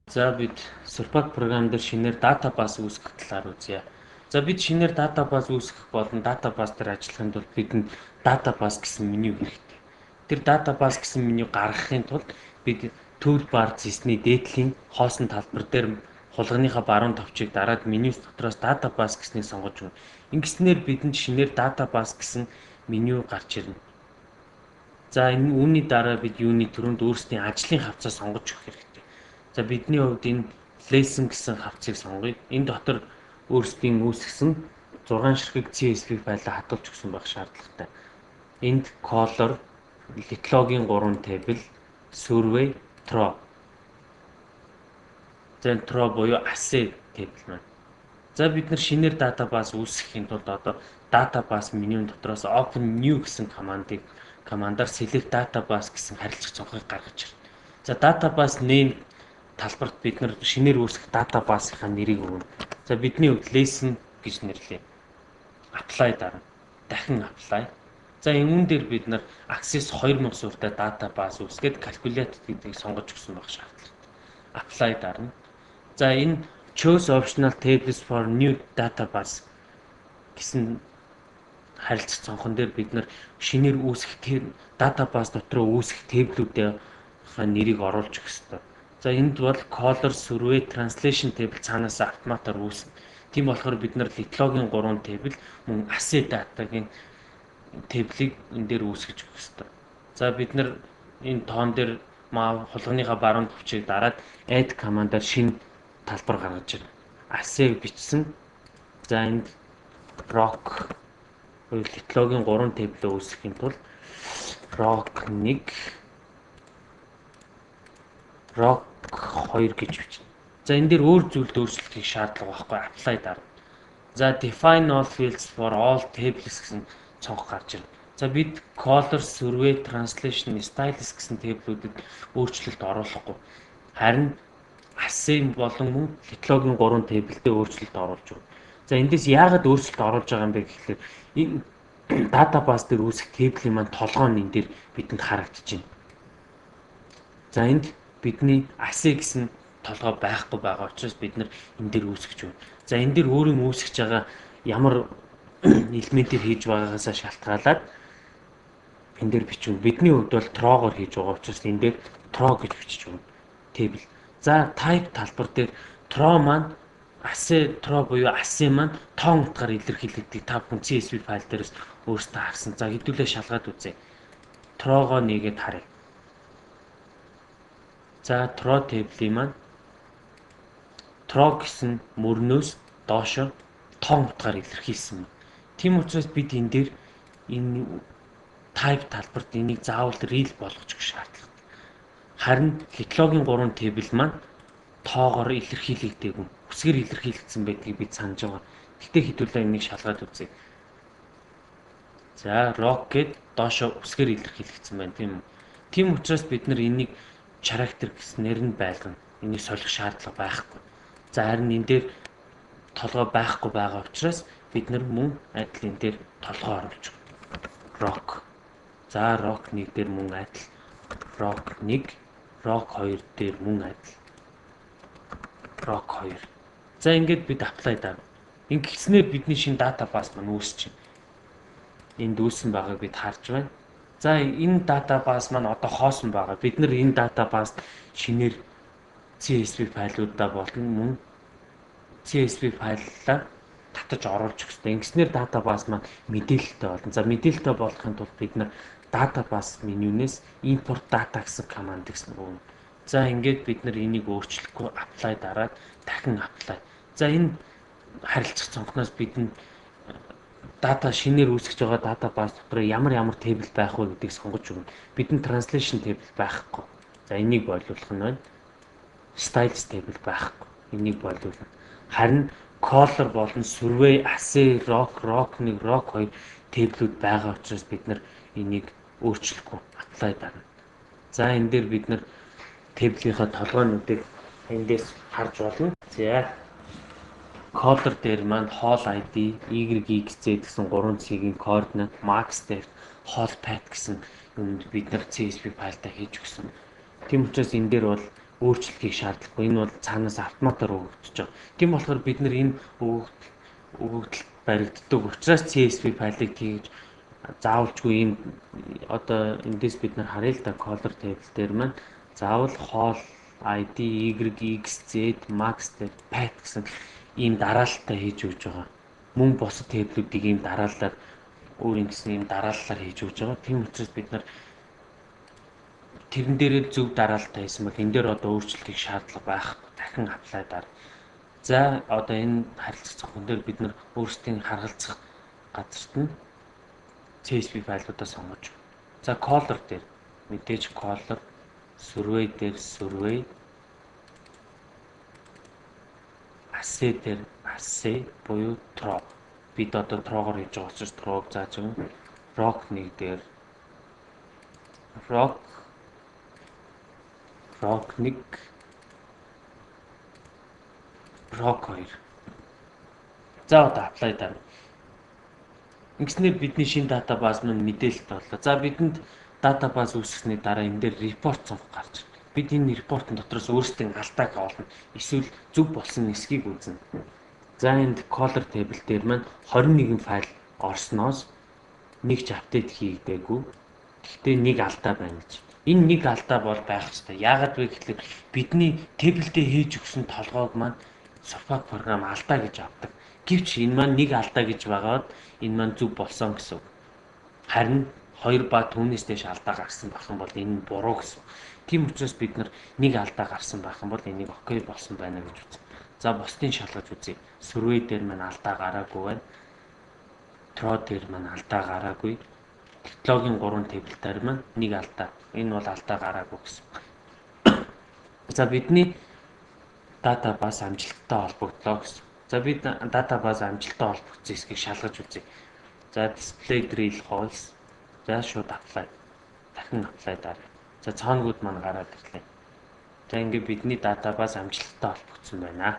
За бид Surpat програм дээр шинээр database үүсгэх талаар үзье. За бид шинээр database үүсгэх болон database дээр ажиллахын тулд бидэнд database гэсэн меню хэрэгтэй. Тэр database гэсэн меню гаргахын тулд бид toolbar зэсний дээдлийн хоосон талбар дээр хулганыхаа баруун товчийг дараад менюс дотроос database гэснийг сонгож өгнө. Ингэснээр бидэнд шинээр database гэсэн меню гарч ирнэ. За энэ үүний дараа бид юуны төрөнд өөрсдийн ажлын хавцаа сонгож өгөх хэрэгтэй. За бидний хувьд энэ lesson гэсэн хавцыг сонгоё. Энэ дотор өөрсдийн үүсгэсэн 6 ширхэг CSV файлаа хадгалж өгсөн байх шаардлагатай. Энд color, litlog-ийн 3 table, survey, throw. Зэн throw буюу assay table маань. За бид нар шинээр database үүсгэхийн тулд одоо database менюн дотроос open new гэсэн командаар select database гэсэн харилцах цонхыг гаргаж ирнэ. За database name талбарт бид нар шинээр үүсгэх database-ийн нэрийг өгнө. За бидний хувьд lesson гэж нэрлэе. Apply дарна. Дахин apply. За энэ дээр бид нар access 2000 суурьтай database үүсгээд calculate гэдгийг сонгож өгсөн байх шаардлагатай. Apply дарна. За энэ choose optional tables for new database гэсэн харилцах цонхон дээр бид нар шинээр үүсгэх database дотроо үүсгэх тэблүүдийн нэрийг оруулж өгөх ёстой. За энд бол color, survey, translation table цаанаас автоматар үүснэ. Тийм болохоор бид нар litlog-ийн 3 table мөн assay data-гийн table-ийг энэ дээр үүсгэж өгөх ёстой. За бид нар энэ тоон дээр хулганыхаа баруун төвчийг дараад add командаар шинэ талбар гаргаж ирнэ. Assay бичсэн. За энд rock litlog-ийн 3 table үүсгэхийн тулд rock 1 rock 2 гэж бичнэ. За энэ дээр өөр зүйлд өөрчлөлтийг шаардлага байхгүй apply дарна. За define all fields for all tables гэсэн цонх гарч ирнэ. За бид color, survey, translation, stylus гэсэн тэблүүдэд өөрчлөлт оруулахгүй. Харин assay болон мөн litlog-ийн 3 тэблдээ өөрчлөлт оруулж өгнө. За эндээс яагаад өөрчлөлт оруулж байгаа юм бэ гэхлээр энэ database дээр үүсэх тэблийн маань толгой нь энэ дээр бидэнд харагдаж байна. За энд бидний assay гэсэн толгой байхгүй байгаа учраас бид нар энэ дээр үүсгэж байна. За энэ дээр өөрийн үүсгэж байгаа ямар элементээр хийж байгаагаасаа шалтгаалаад энэ дээр бичвэл бидний хувьд бол throw-гоор хийж байгаа учраас энэ дээр throw гэж бичиж өгнө. Table. За type талбар дээр throw маань assay throw буюу assay маань тоон утгаар илэрхийлэгддэг. Та бүхэн CSV файл дээрээс өөрсдөө харсан. За хэдүүлээ шалгаад үзье. Throw-гоо нэгээд харъя. За throw table-ийн маань throw гэсэн мөрнөөс доошо тоон утгаар илэрхийлсэн. Тийм учраас бид энэ дээр энэ type талбарт энийг заавал real болгож өгөх шаардлагатай. Харин litlog-ийн 3 table маань тоогоор илэрхийлэгдээгүй. Үсгээр илэрхийлэгдсэн байдгийг бид санаж байгаа. Гэтэ хэдүүлээ энийг шалгаад үзье. За rock гэд доошо үсгээр илэрхийлэгдсэн байна тийм үү. Тийм учраас бид нар энийг character гэснээр нь байлгана. Энийг солих шаардлага байхгүй. За харин энэ дээр толгой байхгүй байгаа учраас бид нар мөн адил энэ дээр толгой оруулж өгнө. Rock. За rock 1 дээр мөн адил. Rock 1, rock 2 дээр мөн адил. Rock 2. За ингээд бид apply дарна. Ингэснээр бидний шинэ database маань үүсэж байна. Энд үүссэн байгааг бид харж байна. За энэ database маань одоо хоосон байгаа. Бид нар энэ database шинээр CSV файлуудаа болон мөн CSV файлаа татаж оруулж өгөх хэрэгтэй. Ингэснээр database маань мэдээлэлтэй болно. За мэдээлэлтэй болохын тулд бид нар database менюнээс import data гэсэн командыг өгнө. За ингээд бид нар энийг өөрчлөхгүй apply дараад дахин apply. За энэ харилцах цонхноос бидэнд дата шинээр үүсгэж байгаа database дотор ямар table байх вэ гэдгийг сонгож өгнө. Бидэнд translation table байхгүй. За энийг бойлуулах нь байна. Stylus table байхгүй. Энийг бойлуулна. Харин color болон survey, assay, rock 1, rock 2 тэблүүд байгаа учраас бид нар энийг өөрчлөхгүй apply дарна. За энэ дээр бид нар тэблийн толгойнуудыг эндээс харж болно. За color дээр маань hall ID, YXZ гэсэн 3 цэгийн координат, max дээр hall path гэсэн юмд бид нар CSV файлтаа хийж өгсөн. Тийм учраас энэ дээр бол өөрчлөлтийг шаардлагагүй. Энэ бол цаанаас автоматар өгөгдөж байгаа. Тийм болохоор бид нэр энэ өгөгдөлт баригддаг учраас CSV файлыг тэгж заавалжгүй ийм одоо эндээс бид нар харъя л да color table дээр маань заавал hall ID Y X Z max дээр pat гэсэн ийм дараалтаа хийж өгч байгаа. Мөн бусад тэблүүдийг ийм дараалалаар өөр юм гэсэн ийм дараалалаар хийж өгч байгаа. Тийм учраас бид нар тэрэн дээрээ зөв дараалтаа хийсэн бол энэ дээр одоо өөрчлөлтийг шаардлага байхгүй. Дахин apply дараа. За одоо энэ харилцах зохион дээр бид нар өөрсдийн харгалзах газарт нь CSV файлуудаа сонгож. За color дээр мэдээж color, survey дээр survey, assay дээр assay буюу throw. Бид одоо throw-гоор хийж байгаа учраас throw-г зааж өгнө. Rock 1 дээр rock 1 rock 2. За одоо apply дараа. Ингэснээр бидний шинэ датабаз маань мэдээлэлт боллоо. За бидэнд датабаз үүсгэсний дараа энэ дээр report цонх гарч ирнэ. Бид энэ report-ын дотроос өөрсдийн алдааг олно. Эсвэл зөв болсон эсхийг үзнэ. За энд color table дээр маань 21 файл орсноос нэг ч апдейт хийгдээгүй. Гэхдээ нэг алдаа байна гэж. Энэ нэг алдаа бол байх ёстой. Яагаад вэ гэхээр бидний тэблдээ хийж өгсөн толгойг маань Surface програм алдаа гэж авдаг. Гэвч энэ маань нэг алдаа гэж байгаад энэ маань зөв болсон гэсэн үг. Харин 2 ба түүнээс дэш алдаа гарсан байх юм бол энэ нь буруу гэсэн. Тийм учраас бид нэг алдаа гарсан байх юм бол энийг окей болсон байна гэж үзнэ. За бусдын шалгаж үзье. Survey дээр маань алдаа гараагүй байна. Throw дээр маань алдаа гараагүй. Технологийн 3 тэблээр маань нэг алдаа. Энэ бол алдаа гараагүй гэсэн. За бидний датабаз амжилттай холбогдлоо гэсэн. За бид датабаз амжилттай холбогдсон хэсгийг шалгаж үзье. За display drill holes. За шууд apply. Дахин apply дараа. За цаанагуд маань гараад ирлээ. За ингээд бидний датабаз амжилттай холбогдсон байна.